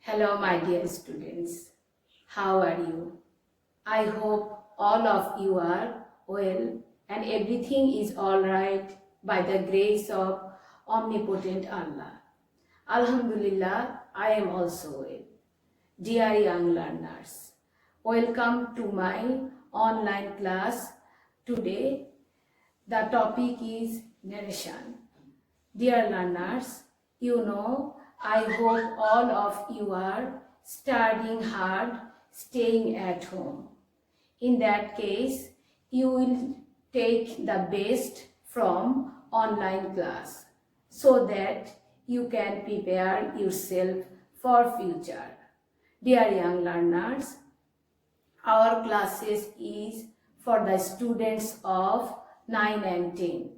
Hello, my dear students. How are you? I hope all of you are well and everything is all right by the grace of omnipotent Allah. Alhamdulillah, I am also well. Dear young learners, welcome to my online class. Today, the topic is narration. Dear learners, I hope all of you are studying hard, staying at home. In that case, you will take the best from online class so that you can prepare yourself for future. Dear young learners, our classes is for the students of 9 and 10.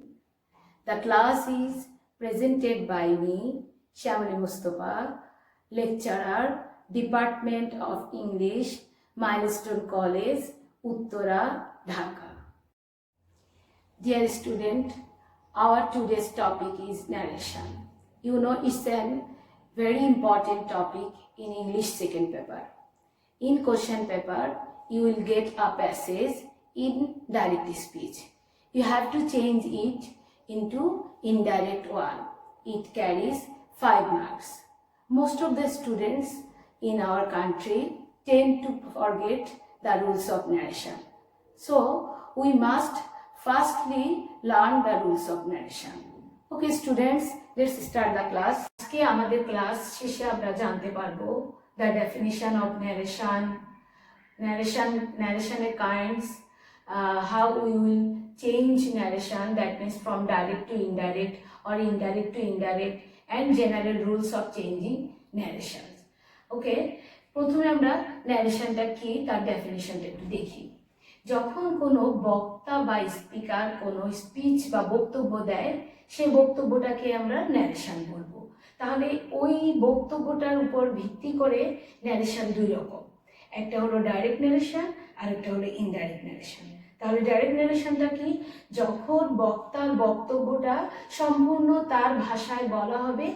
The class is presented by me, Shamali Mustafa, lecturer, Department of English, Milestone College, Uttara, Dhaka. Dear student, our today's topic is narration. It's a very important topic in English second paper. In question paper, you will get a passage in direct speech. You have to change it into indirect one. It carries 5 marks. Most of the students in our country tend to forget the rules of narration. So we must firstly learn the rules of narration. Okay students, let's start the class. আজকে আমাদের class শেষে আমরা জানতে পারবো the definition of narration kinds, how we will change narration, that means from direct to indirect or indirect to indirect, and general rules of changing narrations. Okay, প্রথমে আমরা ন্যারেশনটা কি তার ডেফিনিশনটা একটু দেখি। যখন কোনো বক্তা বা স্পিকার কোনো স্পিচ বা বক্তব্য দেয়, সেই বক্তব্যটাকে আমরা ন্যারেশন বলবো। তাহলে ওই বক্তব্যটার উপর ভিত্তি করে ন্যারেশন দুই রকম, একটা হলো ডাইরেক্ট ন্যারেশন আর একটা হলো ইনডাইরেক্ট ন্যারেশন। তাহলে ডাইরেক্ট ন্যারেশনটা কি? যখন বক্তার বক্তব্যটা সম্পূর্ণ তার ভাষায় বলা হবে,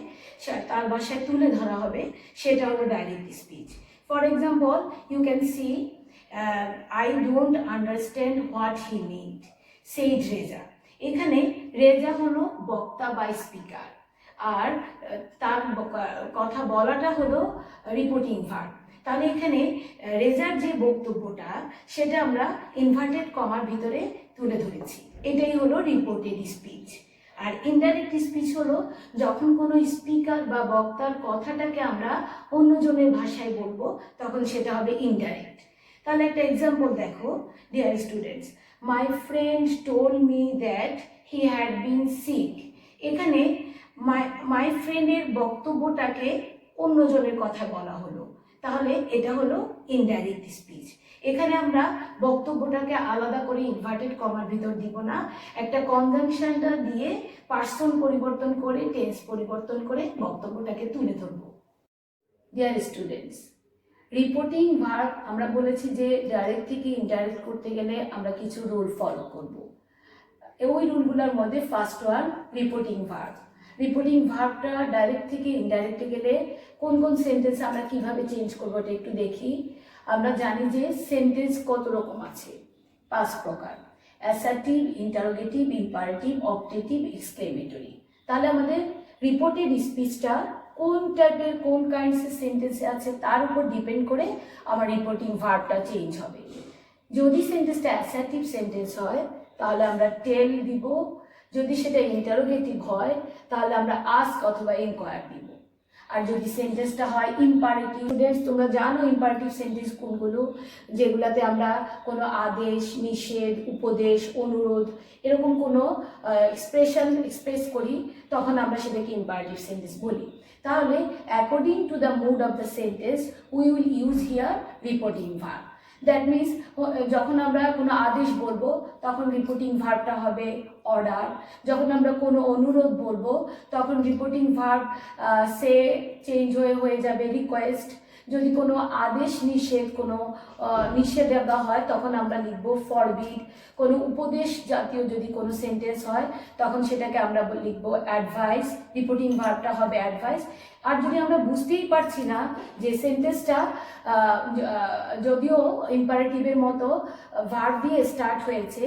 তার ভাষায় তুলে ধরা হবে, সেটা হলো direct speech. For example, you can see I don't understand what he meant, said Reza. এখানে রেজা হলো বক্তা বা স্পিকার, আর তার কথা বলাটা হলো রিপোর্টিং ভার্ব। তাহলে এখানে রেজার যে বক্তব্যটা সেটা আমরা ইনভার্টেড কমার ভিতরে তুলে ধরেছি, এটাই হলো রিপোর্টেড স্পিচ। আর ইনডাইরেক্ট স্পিচ হলো যখন কোনো স্পিকার বা বক্তার কথাটাকে আমরা অন্যজনের ভাষায় বলবো, তখন সেটা হবে ইনডাইরেক্ট। তাহলে একটা এক্সাম্পল দেখো, dear students, my friend told me that he had been sick. এখানে মাই ফ্রেন্ডের বক্তব্যটাকে অন্যজনের কথা বলা হলো, তাহলে এটা হলো ইনডাইরেক্ট স্পিচ। এখানে আমরা বক্তব্যটাকে আলাদা করে ইনভার্টেড কমার ভিতর দিব না, একটা কনজাংশনটা দিয়ে পার্সন পরিবর্তন করে, টেন্স পরিবর্তন করে বক্তব্যটাকে তুলে ধরব। ডিয়ার স্টুডেন্টস, রিপোর্টিং ভার্ব আমরা বলেছি যে ডাইরেক্ট থেকে ইনডাইরেক্ট করতে গেলে আমরা কিছু রুল ফলো করব। ওই রুলগুলোর মধ্যে first one reporting verb. Reporting ভার্বটা ডাইরেক্ট থেকে ইনডাইরেক্টে গেলে কোন কোন সেন্টেন্স আমরা কিভাবে চেঞ্জ করবো এটা একটু দেখি। আমরা জানি যে সেন্টেন্স কত রকম আছে, 5 প্রকার: assertive, interrogative, imperative, objective, exclamatory. তাহলে আমাদের রিপোর্টেড স্পিচটা কোন টাইপের কোন কাইন্ডসের সেন্টেন্সে আছে তার উপর ডিপেন্ড করে আমার রিপোর্টিং ভার্বটা চেঞ্জ হবে। যদি সেন্টেন্সটা অ্যাসার্টিভ সেন্টেন্স হয় তাহলে আমরা টেল দিব, যদি সেটা ইন্টারোগেটিভ হয় তাহলে আমরা আস্ক অথবা ইনকোয়ার দিব। আর যদি সেন্টেন্সটা হয় ইম্পারেটিভ, তোমরা জানো ইম্পারেটিভ সেন্টেন্স কোনগুলো, যেগুলাতে আমরা কোনো আদেশ, নিষেধ, উপদেশ, অনুরোধ এরকম কোনো এক্সপ্রেস করি, তখন আমরা সেটাকে ইম্পারেটিভ সেন্টেন্স বলি। তাহলে according to the mood of the sentence we will use here reporting verb. That means যখন আমরা কোনো আদেশ বলবো তখন রিপোর্টিং ভার্বটা হবে অর্ডার। যখন আমরা কোনো অনুরোধ বলবো তখন রিপোর্টিং ভার্ব সে চেঞ্জ হয়ে যাবে রিকোয়েস্ট। যদি কোনো আদেশ নিষেধ, কোনো নিষেধাজ্ঞা হয় তখন আমরা লিখব ফরবিড। কোনো উপদেশ জাতীয় যদি কোনো সেন্টেন্স হয় তখন সেটাকে আমরা লিখব অ্যাডভাইস, রিপোর্টিং ভার্বটা হবে অ্যাডভাইস। আর যদি আমরা বুঝতেই পারছি না যে সেন্টেন্সটা যদিও ইম্পারেটিভের মতো ভার্ব দিয়ে স্টার্ট হয়েছে,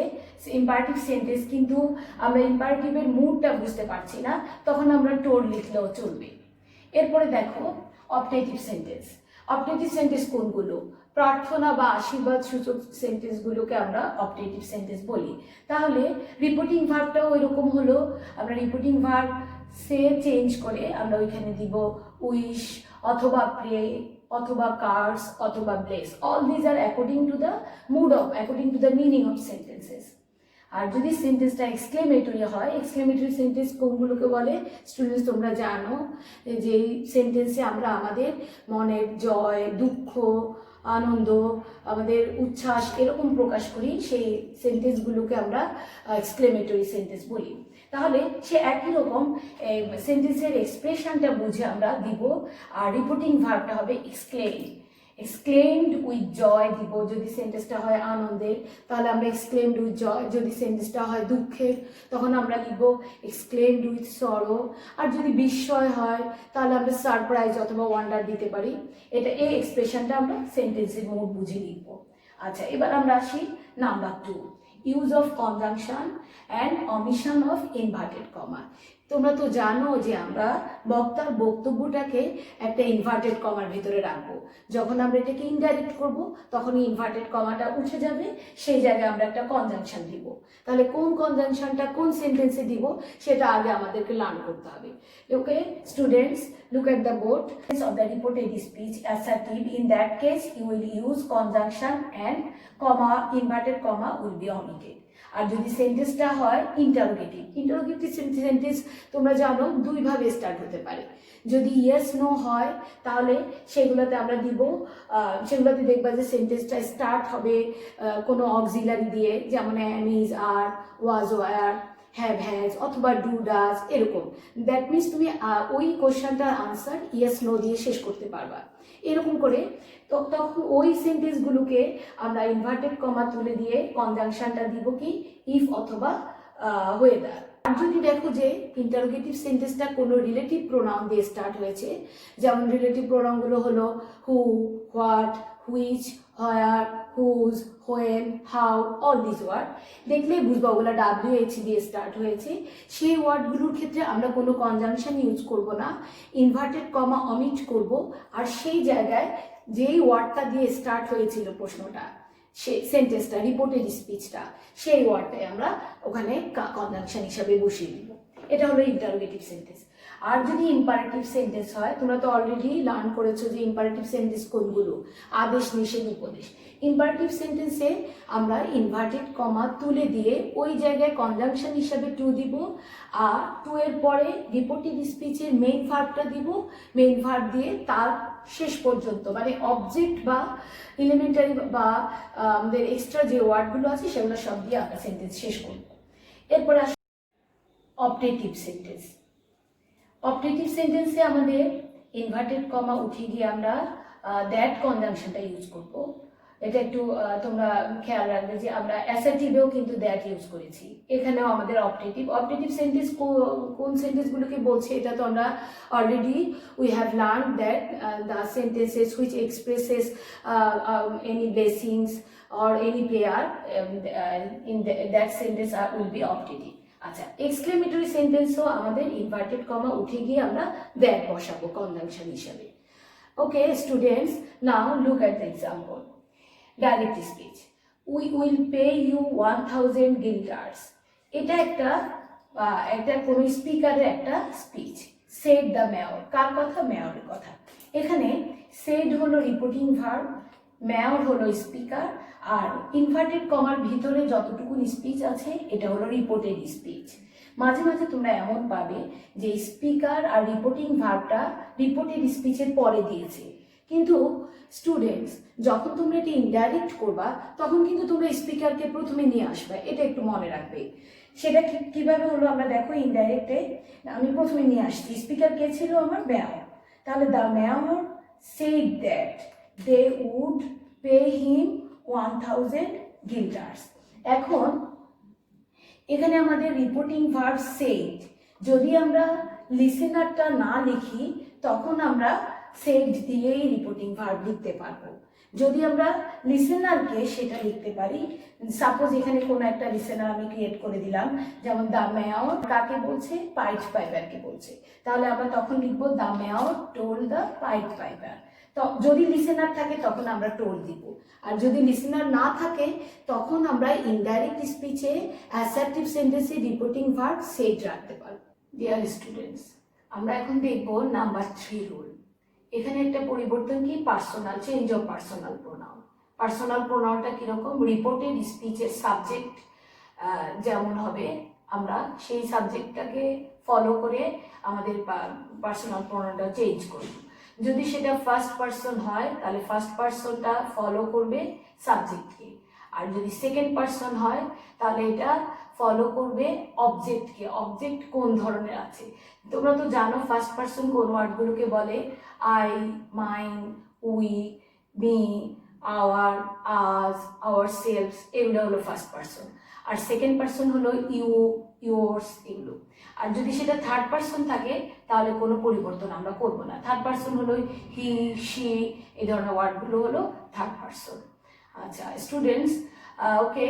ইম্পারেটিভ সেন্টেন্স, কিন্তু আমরা ইম্পারেটিভের মুডটা বুঝতে পারছি না, তখন আমরা টোর লিখলেও চলবে। এরপরে দেখো অবজেক্টিভ সেন্টেন্স। অবজেক্টিভ সেন্টেন্স কোনগুলো? প্রার্থনা বা আশীর্বাদ সূচক সেন্টেন্সগুলোকে আমরা অবজেক্টিভ সেন্টেন্স বলি। তাহলে রিপোর্টিং ভার্বটাও এরকম হলো, আমরা রিপোর্টিং ভার্ব সে চেঞ্জ করে আমরা ওইখানে দিব উইশ অথবা প্রে অথবা কার্স অথবা bless. All these are according to the mood of, according to the meaning of sentences. আর যদি সেন্টেন্সটা এক্সক্লেমেটরি হয়, এক্সক্লেমেটরি সেন্টেন্স কোনগুলোকে বলে স্টুডেন্টস তোমরা জানো, যে সেন্টেন্সে আমরা আমাদের মনের জয়, দুঃখ, আনন্দ, আমাদের উচ্ছ্বাস এরকম প্রকাশ করি, সেই সেন্টেন্সগুলোকে আমরা এক্সক্লেমেটরি সেন্টেন্স বলি। তাহলে সে একই রকম সেন্টেন্সের এক্সপ্রেশনটা বুঝে আমরা দিব। আর রিপোর্টিং ভার্বটা হবে এক্সক্লেমড উইথ জয় দিব যদি সেন্টেন্সটা হয় আনন্দের, তাহলে আমরা এক্সক্লেমড উইথ জয়। যদি সেন্টেন্সটা হয় দুঃখের তখন আমরা লিখব এক্সক্লেমড উইথ সরো। আর যদি বিস্ময় হয় তাহলে আমরা সারপ্রাইজ অথবা ওয়ান্ডার দিতে পারি। এই এক্সপ্রেশনটা আমরা সেন্টেন্সের মুড বুঝে লিখব। আচ্ছা, এবার আমরা আসি number 2, use of conjunction and omission of inverted comma. তোমরা তো জানো যে আমরা বক্তার বক্তব্যটাকে একটা ইনভার্টেড কমার ভিতরে রাখবো। যখন আমরা এটাকে ইনডাইরেক্ট করব তখন ইনভার্টেড কমাটা উঠে যাবে, সেই জায়গায় আমরা একটা কনজাংশন দিব। তাহলে কোন কনজাংশনটা কোন সেন্টেন্সে দিব সেটা আগে আমাদেরকে লার্ন করতে হবে। Okay students, look at the board of the reported speech assertive. In that case you will use conjunction and comma, inverted comma will be omitted. আর যদি সেন্টেন্সটা হয় ইন্টারোগেটিভ সেন্টেন্স তোমরা জানো দুই ভাবে স্টার্ট হতে পারে। যদি ইয়েস নো হয় তাহলে সেগুলোতে আমরা দিব, সেগুলোতে দেখবা যে সেন্টেন্সটা স্টার্ট হবে কোনো অক্সিলারি দিয়ে, যেমন am, is, are, was, were, have, has অথবা ডু, ডাজ এরকম। দ্যাট মিনস তুমি ওই কোশ্চেনটার আনসার ইয়েস নো দিয়ে শেষ করতে পারবা। এরকম করে তখন ওই সেন্টেন্সগুলোকে আমরা ইনভার্টেড কমা তুলে দিয়ে কনজাংশনটা দিব কি ইফ অথবা ওয়েদার। আর যদি দেখো যে ইন্টারোগেটিভ সেন্টেন্সটা কোনো রিলেটিভ প্রোনাউন দিয়ে স্টার্ট হয়েছে, যেমন রিলেটিভ প্রোনাউনগুলো হলো who, what, which, where, whose, when, how, all this word, দেখলেই বুঝবো ওগুলো WH দিয়ে স্টার্ট হয়েছে। সেই ওয়ার্ডগুলোর ক্ষেত্রে আমরা কোনো কনজাংশন ইউজ করব না, ইনভার্টেড কমা অমিট করব। আর সেই জায়গায় যেই ওয়ার্ডটা দিয়ে স্টার্ট হয়েছিল প্রশ্নটা, সেই সেন্টেন্সটা, রিপোর্টেড স্পিচটা, সেই ওয়ার্ডটাই আমরা ওখানে কনজাংশন হিসাবে বসিয়ে দিব। এটা হলো ইন্টারোগেটিভ সেন্টেন্স। আর যদি ইম্পারেটিভ সেন্টেন্স হয়, তোমরা তো অলরেডি লার্ন করেছো যে ইম্পারেটিভ সেন্টেন্স কোনগুলো, আদেশ, নিষেধ, উপদেশ। ইম্পারেটিভ সেন্টেন্সে আমরা ইনভার্টেড কমা তুলে দিয়ে ওই জায়গায় কনজাংশন হিসাবে টু দিব, আর টু এর পরে রিপোর্টেড স্পিচের মেইন ভার্বটা দিব, মেইন ভার্ব দিয়ে তার শেষ পর্যন্ত মানে অবজেক্ট বা এলিমেন্টারি বা আমাদের এক্সট্রা যে ওয়ার্ডগুলো আছে সেগুলো সব দিয়ে আমরা সেন্টেন্স শেষ করব। এরপরে আসি অবজেক্টিভ সেন্টেন্স। অবজেক্টিভ সেন্টেন্সে আমাদের ইনভার্টেড কমা উঠে গিয়ে আমরা দ্যাট কনজাংশনটা ইউজ করব। এটা একটু তোমরা খেয়াল রাখবে যে আমরা অ্যাসার্টিভেও কিন্তু দ্যাট ইউজ করেছি, এখানেও আমাদের অবজেক্টিভ সেন্টেন্স কোন সেন্টেন্সগুলোকে বলছে এটা তো আমরা already we have learn that the sentences which expresses any blessings or any prayer in that sentence will be objective. আচ্ছা, এক্সক্লেমেটরি সেন্টেন্সও আমাদের ইনভার্টেড কমা উঠে গিয়ে আমরা দ্যাট বসাবো কনজাংশন হিসাবে। Okay students, now look at the example. Direct speech, we will pay you 1000 guilders। এটা একটা কোনো স্পিকারের একটা স্পিচ। সেড দ্য মেয়র, কার কথা? মেয়রের কথা। এখানে সেড হলো রিপোর্টিং ভার্ব, মেয়র হলো স্পিকার, আর ইনভার্টেড কমার ভিতরে যতটুকু স্পিচ আছে এটা হলো রিপোর্টেড স্পিচ। মাঝে মাঝে তোমরা এমন পাবে যে স্পিকার আর রিপোর্টিং ভার্বটা রিপোর্টেড স্পিচের পরে দিয়েছে, কিন্তু স্টুডেন্টস যখন তোমরা এটা ইনডাইরেক্ট করবা তখন কিন্তু তোমরা স্পিকারকে প্রথমে নিয়ে আসবে, এটা একটু মনে রাখবে। সেটা কিভাবে হলো আমরা দেখো ইনডাইরেক্টে আমি প্রথমে নিয়ে আসছি, স্পিকার কে ছিল? আমার মেয়র। তাহলে the mayor said that they would pay him 1000 guilders. এখন এখানে আমাদের রিপোর্টিং ভার্ব সেড, যদি আমরা লিসেনারটা না লিখি তখন আমরা সেড দিয়েই রিপোর্টিং ভার্ব লিখতে পারবো। যদি আমরা লিসেনারকে সেটা লিখতে পারি, সাপোজ এখানে কোনো একটা লিসেনার আমি ক্রিয়েট করে দিলাম, যেমন দ্য মেয়র কাকে বলছে, পাইট পাইপারকে বলছে, তাহলে আমরা তখন লিখবো the mayor told the pied piper. তো যদি লিসেনার থাকে তখন আমরা টোল্ড দিব, আর যদি লিসেনার না থাকে তখন আমরা ইনডাইরেক্ট স্পিচে অ্যাসার্টিভ সেন্টেন্সে রিপোর্টিং ভার্ব সেড রাখতে পারবো। ডিয়ার স্টুডেন্টস, আমরা এখন দেখব নাম্বার 3 রুল। এখানে একটা পরিবর্তন কি, personal, change of personal pronoun. Personal প্রোনাউনটা কিরকম, রিপোর্টেড স্পিচের সাবজেক্ট যেমন হবে আমরা সেই সাবজেক্টটাকে ফলো করে আমাদের পার্সোনাল প্রোনাউনটা চেঞ্জ করব। যদি সেটা ফার্স্ট পারসন হয় তাহলে ফার্স্ট পারসনটা ফলো করবে সাবজেক্টকে, আর যদি সেকেন্ড পারসন হয় তাহলে এটা ফলো করবে অবজেক্টকে। অবজেক্ট কোন ধরনের আছে তোমরা তো জানো, ফার্স্ট পারসন কোন ওয়ার্ডগুলোকে বলে, I, mine, we, me, our, us, ourselves, এগুলো হলো ফার্স্ট পারসন। আর সেকেন্ড পারসন হলো ইউ, ইয়োর্স, এগুলো। আর যদি সেটা থার্ড পারসন থাকে তাহলে কোনো পরিবর্তন আমরা করব না। থার্ড পারসন হলো হি, শি, এই ধরনের ওয়ার্ডগুলো হলো থার্ড পারসন। আচ্ছা students, okay,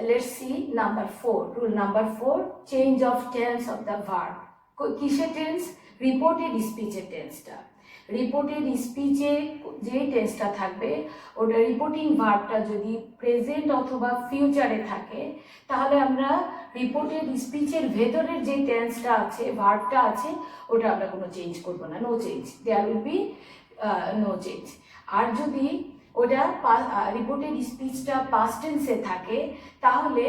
let's see number 4, rule number 4, change of tense of the verb. কিসের টেন্স, রিপোর্টেড স্পিচের টেন্সটা। রিপোর্টেড স্পিচে যে টেন্সটা থাকবে ওটা রিপোর্টিং ভার্বটা যদি প্রেজেন্ট অথবা ফিউচারে থাকে তাহলে আমরা রিপোর্টেড স্পিচের ভেতরের যে টেন্সটা আছে, ভার্বটা আছে, ওটা আমরা কোনো চেঞ্জ করব না, no change, there will be no change. আর যদি ওটা রিপোর্টেড স্পিচটা পাস্ট টেন্সে থাকে তাহলে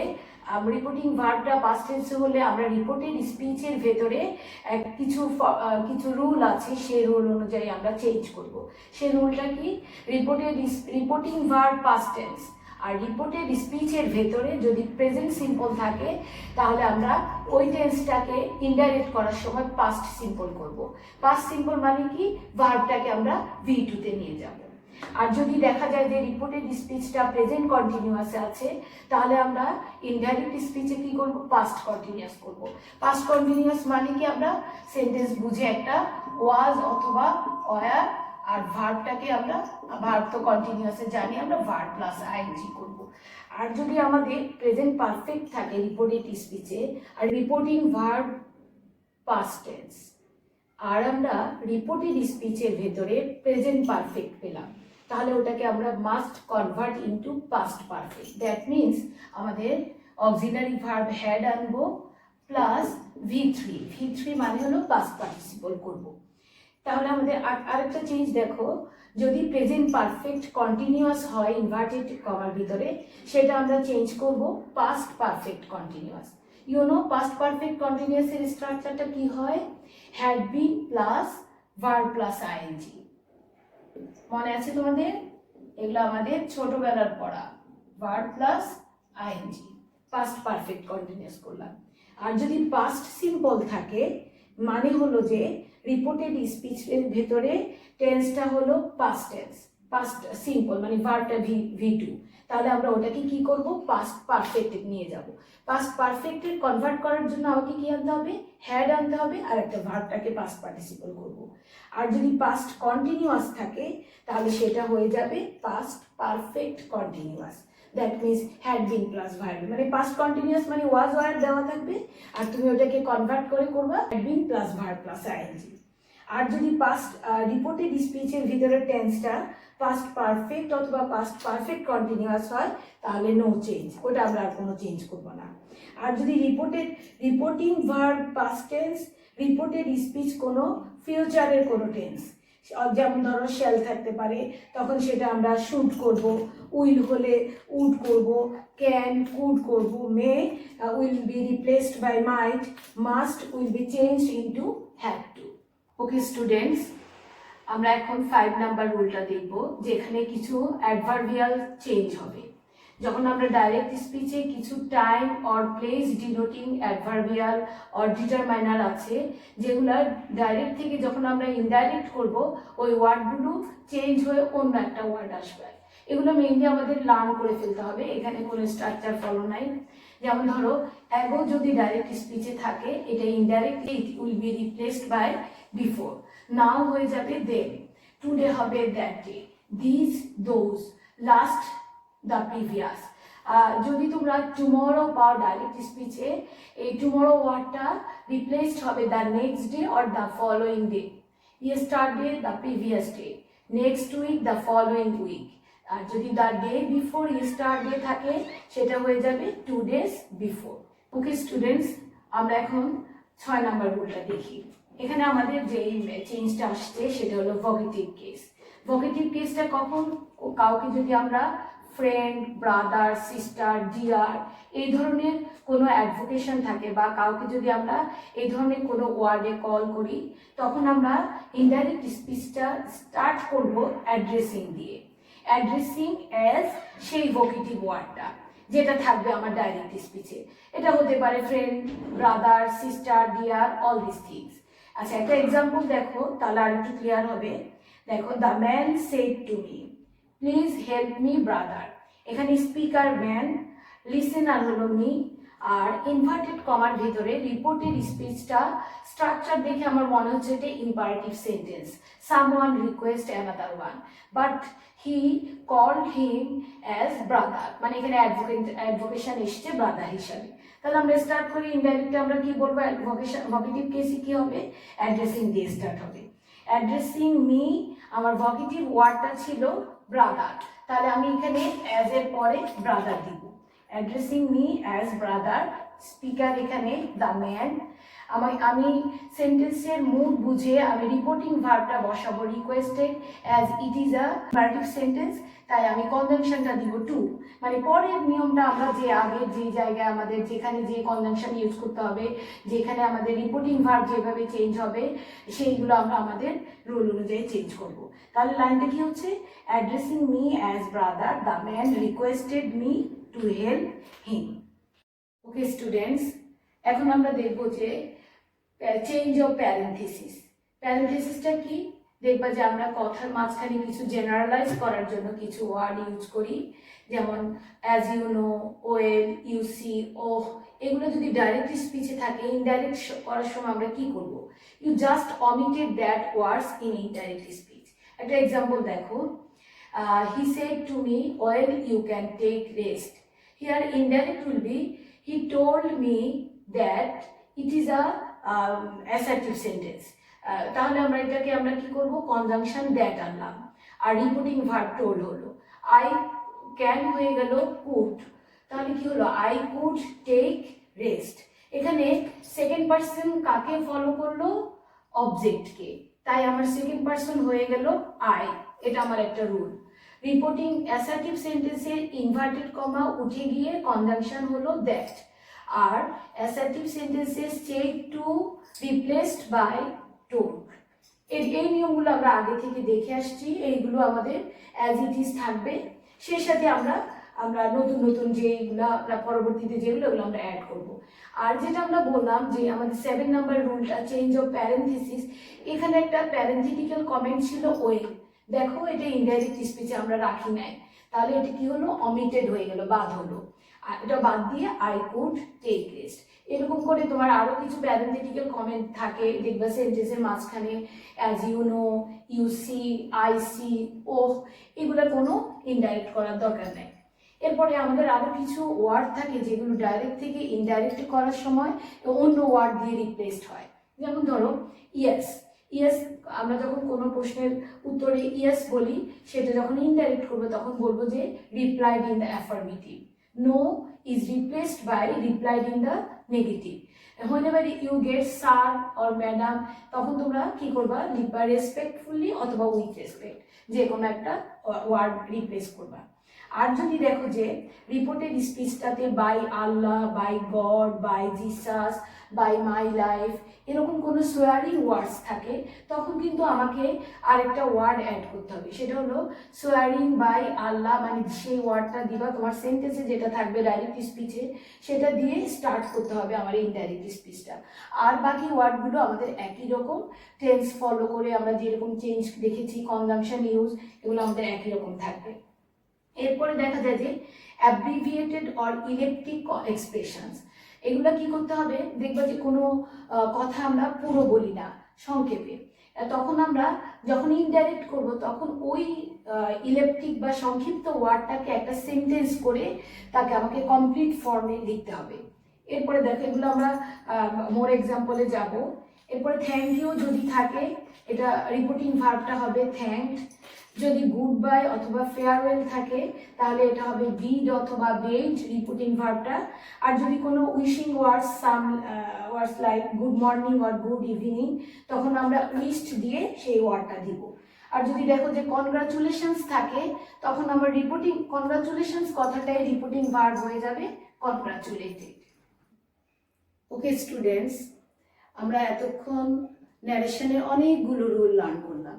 রিপোর্টিং ভার্বটা পাস্ট টেন্সে হলে আমরা রিপোর্টেড স্পিচের ভেতরে কিছু রুল আছে, সেই রুল অনুযায়ী আমরা চেঞ্জ করব। সেই রুলটা কি, রিপোর্টিং ভার্ব পাস্ট টেন্স আর রিপোর্টেড স্পিচের ভেতরে যদি প্রেজেন্ট সিম্পল থাকে তাহলে আমরা ওই টেন্সটাকে ইনডাইরেক্ট করার সময় পাস্ট সিম্পল করব। পাস্ট সিম্পল মানে কি, ভার্বটাকে আমরা V2 তে নিয়ে যাব। আর যদি দেখা যায় যে রিপোর্টেড স্পিচটা প্রেজেন্ট কন্টিনিউয়াসে আছে তাহলে আমরা ইনডাইরেক্ট স্পিচে কি করব, পাস্ট কন্টিনিউয়াস করব। পাস্ট কন্টিনিউয়াস মানে কি, আমরা সেন্টেন্স বুঝে একটা ওয়াজ অথবা ওয়ার আর ভার্বটাকে আমরা, ভার্ব তো কন্টিনিউয়াসে জানি, আমরা ভার্ব প্লাস আইএনজি করব। আর যদি আমাদের প্রেজেন্ট পারফেক্ট থাকে রিপোর্টেড স্পিচে আর রিপোর্টিং ভার্ব পাস্ট টেন্স, আর আমরা রিপোর্টেড স্পিচের ভেতরে প্রেজেন্ট পারফেক্ট পেলাম, তাহলে ওটাকে আমরা must convert into past perfect. That means আমাদের অক্সিলারি ভার্ব হ্যাড আনবো প্লাস V3 মানে হলো পাস্ট পার্টিসিপল করব। তাহলে আমাদের আরেকটা চেঞ্জ দেখো, যদি প্রেজেন্ট পারফেক্ট কন্টিনিউয়াস হয় ইনভার্টেড কমার ভিতরে সেটা আমরা চেঞ্জ করব past perfect continuous. You know past perfect কন্টিনিউয়াসের স্ট্রাকচারটা কি হয়, had been plus verb plus ING. মনে আছে তোমাদের, এগুলো আমাদের ছোটবেলার পড়া, verb plus ING, past perfect continuous করলাম। আর যদি পাস্ট সিম্পল থাকে মানে হলো যে রিপোর্টেড স্পিচের ভেতরে টেন্সটা হলো পাস্ট টেন্স, পাস্ট সিম্পল মানে ভার্বটা V2, তাহলে আমরা ওটাকে কি করব, পাস্ট পারফেক্টে নিয়ে যাব। পাস্ট পারফেক্টে কনভার্ট করার জন্য আমাকে কি আনতে হবে, হ্যাড আনতে হবে আর একটা ভার্বটাকে পাস্ট পার্টিসিপল করব। আর যদি পাস্ট কন্টিনিউয়াস থাকে তাহলে সেটা হয়ে যাবে past perfect continuous. That means had been plus verb, মানে পাস্ট কন্টিনিউয়াস মানে ওয়াজ ওয়ার দেওয়া থাকবে আর তুমি ওটাকে কনভার্ট করে করবা had been plus verb plus ING. আর যদি পাস্ট রিপোর্টেড স্পিচের ভিতরে টেন্সটা পাস্ট পারফেক্ট অথবা পাস্ট পারফেক্ট কন্টিনিউয়াস হয় তাহলে নো চেঞ্জ, ওটা আমরা আর কোনো চেঞ্জ করব না। আর যদি reporting verb past tense, reported speech কোনো ফিউচারের কোনো টেন্স, যেমন ধরো শেল থাকতে পারে তখন সেটা আমরা শুড করব, উইল হলে উড করব, ক্যান কুড করব, may will be replaced by might, must will be changed into have to. Okay students, আমরা এখন 5 নাম্বার রুলটা দেখব, যেখানে কিছু অ্যাডভার্বিয়াল চেঞ্জ হবে। যখন আমরা ডাইরেক্ট স্পিচে কিছু time or place ডিনোটিং adverbial or determiner আছে, যেগুলো ডাইরেক্ট থেকে যখন আমরা ইনডাইরেক্ট করব ওই ওয়ার্ডগুলো চেঞ্জ হয়ে অন্য একটা ওয়ার্ড আসবে। এগুলো মেইনলি আমাদের লার্ন করে ফেলতে হবে, এখানে কোনো স্ট্রাকচার ফলো নাই। যেমন ধরো অ্যাগো যদি ডাইরেক্ট স্পিচে থাকে, এটা indirectly it will be replaced by before. Now হয়ে যাবে দেন, টুডে হবে that day, this those, last the previous. যদি তোমরা টুমরো পাও ডাইরেক্ট স্পিচে, এই টুমরো ওয়ার্ডটা রিপ্লেসড হবে the next day or the following day, yesterday the previous day, next week the following week. আর যদি দ্য ডে বিফোর ইয়েস্টারডে থাকে সেটা হয়ে যাবে 2 days বিফোর। ওকে স্টুডেন্টস, আমরা এখন 6 নম্বর রুলটা দেখি। এখানে আমাদের যে চেঞ্জটা আসছে সেটা হলো ভোকেটিভ কেস। ভোকেটিভ কেসটা কখন, কাউকে যদি আমরা ফ্রেন্ড, ব্রাদার, সিস্টার, ডিয়ার এই ধরনের কোনো অ্যাডভোকেশন থাকে বা কাউকে যদি আমরা এই ধরনের কোনো ওয়ার্ডে কল করি, তখন আমরা ইনডাইরেক্ট স্পিচটা স্টার্ট করব অ্যাড্রেসিং দিয়ে। অ্যাড্রেসিং অ্যাজ সেই ভোকেটিভ ওয়ার্ডটা যেটা থাকবে আমার ডাইরেক্ট স্পিচে। এটা হতে পারে friend, brother, sister, dear, all this things. আচ্ছা, একটা এক্সাম্পল দেখো, তাহলে আর একটু ক্লিয়ার হবে। দেখো, the man said to me, please help me brother. এখানে স্পিকার ম্যান, লিসেনার হলো মি, আর ইনভার্টেড কমার ভিতরে রিপোর্টেড স্পিচটা স্ট্রাকচার দেখে আমার মনে হচ্ছে এটা imperative sentence. Someone request another one, but he called him as brother, মানে এখানে অ্যাডভোকেশন এসছে ব্রাদার হিসাবে। তাহলে আমরা স্টার্ট করি ইনডাইরেক্টলি আমরা কি বলবো, ভোকেটিভ কেসে কি হবে, অ্যাড্রেসিং দিয়ে স্টার্ট হবে। অ্যাড্রেসিং মি, আমার ভোকেটিভ ওয়ার্ডটা ছিল ব্রাদার, তাহলে আমি এখানে অ্যাজ এর পরে ব্রাদার দিব। Addressing me as brother, speaker এখানে দ্য ম্যান। আমি সেন্টেন্সের মুড বুঝে আমি রিপোর্টিং ভার্বটা বসাবো requested, as it is a imperative sentence, তাই আমি কনজাংশনটা দিব টু। মানে পরের নিয়মটা আমরা যে আগের যে জায়গায় আমাদের যেখানে যে কনজাংশন ইউজ করতে হবে, যেখানে আমাদের রিপোর্টিং ভার্ব যেভাবে চেঞ্জ হবে সেইগুলো আমরা আমাদের রুল অনুযায়ী চেঞ্জ করব। তাহলে লাইনটা কি হচ্ছে, addressing me as brother, the man requested me to help him. Okay students, এখন আমরা দেখব যে চেঞ্জ অফ প্যারেন্থেসিস। প্যারেন্থেসিসটা কি, দেখবা যে আমরা কথার মাঝখানে কিছু জেনারেলাইজ করার জন্য কিছু ওয়ার্ড ইউজ করি, যেমন as you know, well, you see, oh. এগুলো যদি ডাইরেক্ট স্পিচে থাকে, ইনডাইরেক্ট করার সময় আমরা কি করব, you just omitted that words in indirect speech. একটা এক্সাম্পল দেখো, he said to me, well you can take rest. Here indirect will be, he told me that, it is a assertive sentence. তাহলে আমরা এটাকে আমরা কি করব, conjunction that আনলাম, আর রিপোর্টিং ভার্ব টোল্ড হলো। আই ক্যান হয়ে গেল কুড, তাহলে কি হলো, আই কুড টেক রেস্ট। এখানে সেকেন্ড পার্সন কাকে ফলো করলো, অবজেক্টকে, তাই আমার সেকেন্ড পার্সন হয়ে গেল আই। এটা আমার একটা রুল। রিপোর্টিং অ্যাসার্টিভ সেন্টেন্সের ইনভার্টেড কমা উঠে গিয়ে কনজাংশন হলো দ্যাট, আর assertive sentences change to replaced by told. এই নিয়মগুলো আমরা আগে থেকে দেখে আসছি, এইগুলো আমাদের অ্যাজ ইট ইজ থাকবে। সেই সাথে আমরা নতুন নতুন যেগুলো আমরা পরবর্তীতে যেগুলো ওগুলো আমরা অ্যাড করব। আর যেটা আমরা বললাম যে আমাদের 7 নাম্বার রুলটা চেঞ্জ অফ প্যারেন্থেসিস, এখানে একটা প্যারেন্থেটিক্যাল কমেন্ট ছিল ওয়েল। দেখো, এটা ইনডাইরেক্ট স্পিচে আমরা রাখি নাই, তাহলে এটা কি হলো, অমিটেড হয়ে গেল, বাদ হলো। আর এটা বাদ দিয়ে আই কুড টেক রেস্ট। এরকম করে তোমার আরো কিছু প্যারেন্থেটিক্যাল কমেন্ট থাকে, দেখবা সেন্টেন্সের মাঝখানে as you know, you see, I see, oh, এগুলোর কোনো ইনডাইরেক্ট করার দরকার নেই। এরপরে আমাদের আরো কিছু ওয়ার্ড থাকে যেগুলো ডাইরেক্ট থেকে ইনডাইরেক্ট করার সময় অন্য ওয়ার্ড দিয়ে রিপ্লেসড হয়। যেমন ধরো ইয়েস, ইয়েস আমরা যখন কোনো প্রশ্নের উত্তরে ইয়েস বলি, সেটা যখন ইনডাইরেক্ট করবো তখন বলবো যে replied in the affirmative. No is replaced by replied in the negative. whenever you get sir or madam, তখন তোমরা কি করবা, লিখবা রেসপেক্টফুলি অথবা উইথ রেসপেক্ট, যে কোনো একটা ওয়ার্ড রিপ্লেস করবা। আর যদি দেখো যে রিপোর্টেড স্পিচটাতে by Allah, by God, by Jesus, by my life, এরকম কোনো সোয়ারিং ওয়ার্ডস থাকে, তখন কিন্তু আমাকে আরেকটা ওয়ার্ড অ্যাড করতে হবে। সেটা হলো সোয়ারিং বাই আল্লাহ, মানে সেই ওয়ার্ডটা দিবা তোমার সেন্টেন্সে যেটা থাকবে ডাইরেক্ট স্পিচে, সেটা দিয়ে স্টার্ট করতে হবে আমার ইনডাইরেক্ট স্পিচটা। আর বাকি ওয়ার্ডগুলো আমাদের একই রকম টেন্স ফলো করে, আমরা যেরকম চেঞ্জ দেখেছি, কনজাংশন ইউজ, এগুলো আমাদের একই রকম থাকবে। এরপরে দেখা যায় যে অ্যাব্রিভিয়েটেড অর ইলেকট্রিক এক্সপ্রেশনস, এগুলো কি করতে হবে, দেখবা যে কোনো কথা আমরা পুরো বলি না, সংক্ষেপে, তখন আমরা যখন ইনডাইরেক্ট করব তখন ওই ইলেকট্রিক বা সংক্ষিপ্ত ওয়ার্ডটাকে একটা সেন্টেন্স করে তাকে আমাকে কমপ্লিট ফর্মে লিখতে হবে। এরপরে দেখো এগুলো আমরা মোর এক্সাম্পলে যাব। এরপরে থ্যাংক ইউ যদি থাকে, এটা রিপোর্টিং ভার্বটা হবে থ্যাঙ্কড। যদি গুড বাই অথবা ফেয়ারওয়েল থাকে তাহলে এটা হবে বিড অথবা বেড রিপোর্টিং ভার্বটা। আর যদি কোনো wishing words, some words like good morning or good evening, তখন আমরা উইশড দিয়ে সেই ওয়ার্ডটা দিব। আর যদি দেখো যে কনগ্রাচুলেশনস থাকে, তখন আমার রিপোর্টিং কনগ্রাচুলেশনস কথাটাই রিপোর্টিং ভার্ব হয়ে যাবে কনগ্রাচুলেটেড। ওকে স্টুডেন্টস, আমরা এতক্ষণ ন্যারেশনের অনেকগুলো রুল লার্ন করলাম।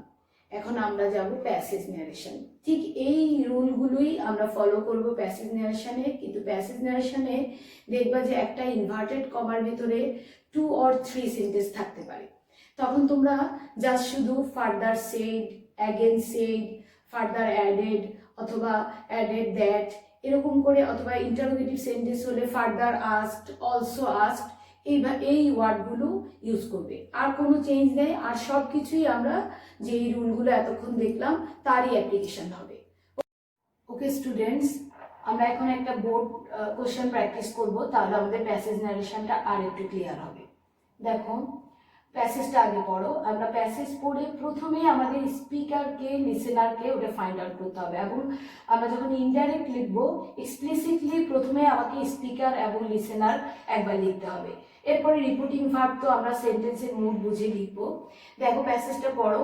এখন আমরা যাব প্যাসেজ ন্যারেশন। ঠিক এই রুলগুলোই আমরা ফলো করব প্যাসেজ ন্যারেশনে। কিন্তু প্যাসেজ ন্যারেশনে দেখবা যে একটা ইনভার্টেড কমার ভিতরে 2 or 3 সেন্টেন্স থাকতে পারে। তখন তোমরা জাস্ট শুধু further said, again said, further added অথবা অ্যাডেড দ্যাট এরকম করে, অথবা ইন্টারোগেটিভ সেন্টেন্স হলে ফার্দার আস্কড, অলসো আস্কড, এই ওয়ার্ডগুলো ইউজ করবে। আর কোনো চেঞ্জ নেই, আর সব কিছুই আমরা যে রুলগুলো এতক্ষণ দেখলাম তারই অ্যাপ্লিকেশন হবে। ওকে স্টুডেন্টস, আমরা এখন একটা বোর্ড কোশ্চেন প্র্যাকটিস করব, তাহলে আমাদের প্যাসেজ ন্যারেশনটা আর একটু ক্লিয়ার হবে। দেখো প্যাসেজটা আগে পড়ো। আমরা প্যাসেজ পড়ে প্রথমেই আমাদের স্পিকারকে, লিসেনারকে ওটা ফাইন্ড আউট করতে হবে, এবং আমরা যখন ইনডাইরেক্ট লিখবো এক্সপ্লিসিটলি প্রথমে আমাকে স্পিকার এবং লিসেনার একবার লিখতে হবে। এরপরে রিপোর্টিং ভার্ব তো আমরা সেন্টেন্সের মুড বুঝে লিখবো। দেখো প্যাসেজটা পড়ো।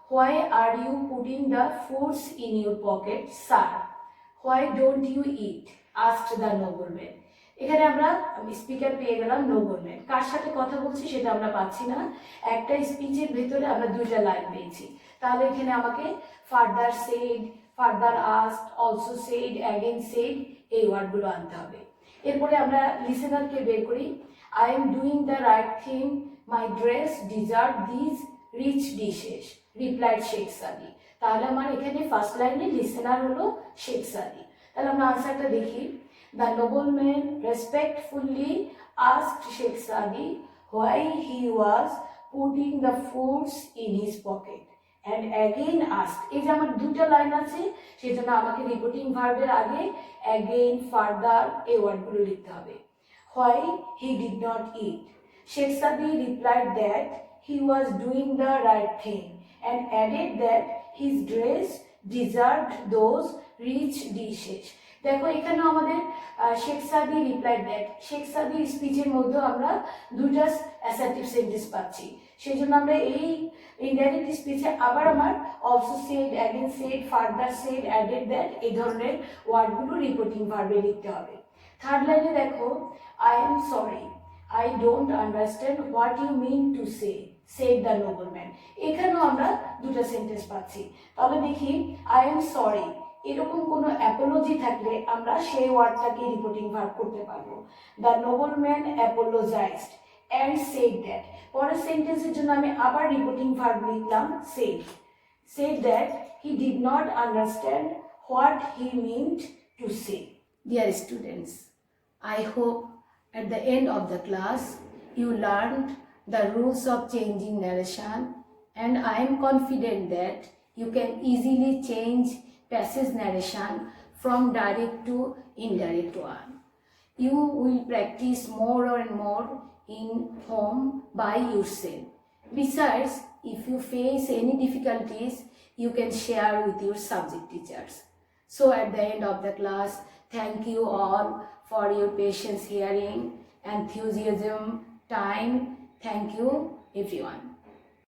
Why are you putting the foods in your pocket sir? Why don't you eat? Asked the nobleman. এখানে আমরা স্পিকার পেয়ে গেলাম, নোবলম্যান। কার সাথে কথা বলছি সেটা আমরা পাচ্ছি না, একটা স্পিচের ভেতরে আমরা 2টা লাইন পেয়েছি। তাহলে এখানে আমাকে further said, further asked, also said, again said এই ওয়ার্ডগুলো আনতে হবে। এরপরে আমরা লিসেনারকে বের করি। I am doing the right thing, my dress deserve this rich dishes, replied Sheikh Sadi. তাহলে আমার এখানে ফার্স্ট লাইনে লিসেনার হলো শেখ সাদি। তাহলে আমরা আনসারটা দেখি। The nobleman respectfully asked Sheikh Sadi why he was putting the foods in his pocket and again asked. এই যে আমার 2টা লাইন আছে, সেজন্য আমাকে রিপোর্টিং ভার্বের আগে again, further এই ওয়ার্ডগুলো লিখতে হবে। Why he did not eat. Sheikh Sadi replied that he was doing the right thing and added that his dress deserved those rich dishes. দেখো এখানেও আমাদের শেখ সাদি রিপ্লাইড দ্যাট, শেখ সাদি স্পিচের মধ্যে আমরা 2টা অ্যাসার্টিভ সেন্টেন্স পাচ্ছি। সেই জন্য আমরা এই ইনডাইরেক্ট স্পিচে আবার আমার also said, again said, further said, added that এই ধরনের ওয়ার্ডগুলো রিপোর্টিং ভার্বে লিখতে হবে। থার্ড লাইনে দেখো, I am sorry, I don't understand what you mean to say, said the nobleman. এখানেও আমরা 2টা সেন্টেন্স পাচ্ছি। তাহলে দেখি, আই এম সরি, এরকম কোনো অ্যাপোলজি থাকলে আমরা সেই ওয়ার্ডটাকে রিপোর্টিং ভার্ব করতে পারবো। The nobleman apologised and said that. পরের সেন্টেন্সের জন্য আমি আবার রিপোর্টিং ভার্ব লিখলাম said that he did not understand what he meant to say. Dear students, I hope at the end of the class you learned the rules of changing narration, and I am confident that you can easily change passage narration from direct to indirect one. You will practice more and more in home by yourself. Besides, if you face any difficulties, you can share with your subject teachers. So at the end of the class, thank you all for your patience, hearing, enthusiasm, time. Thank you everyone.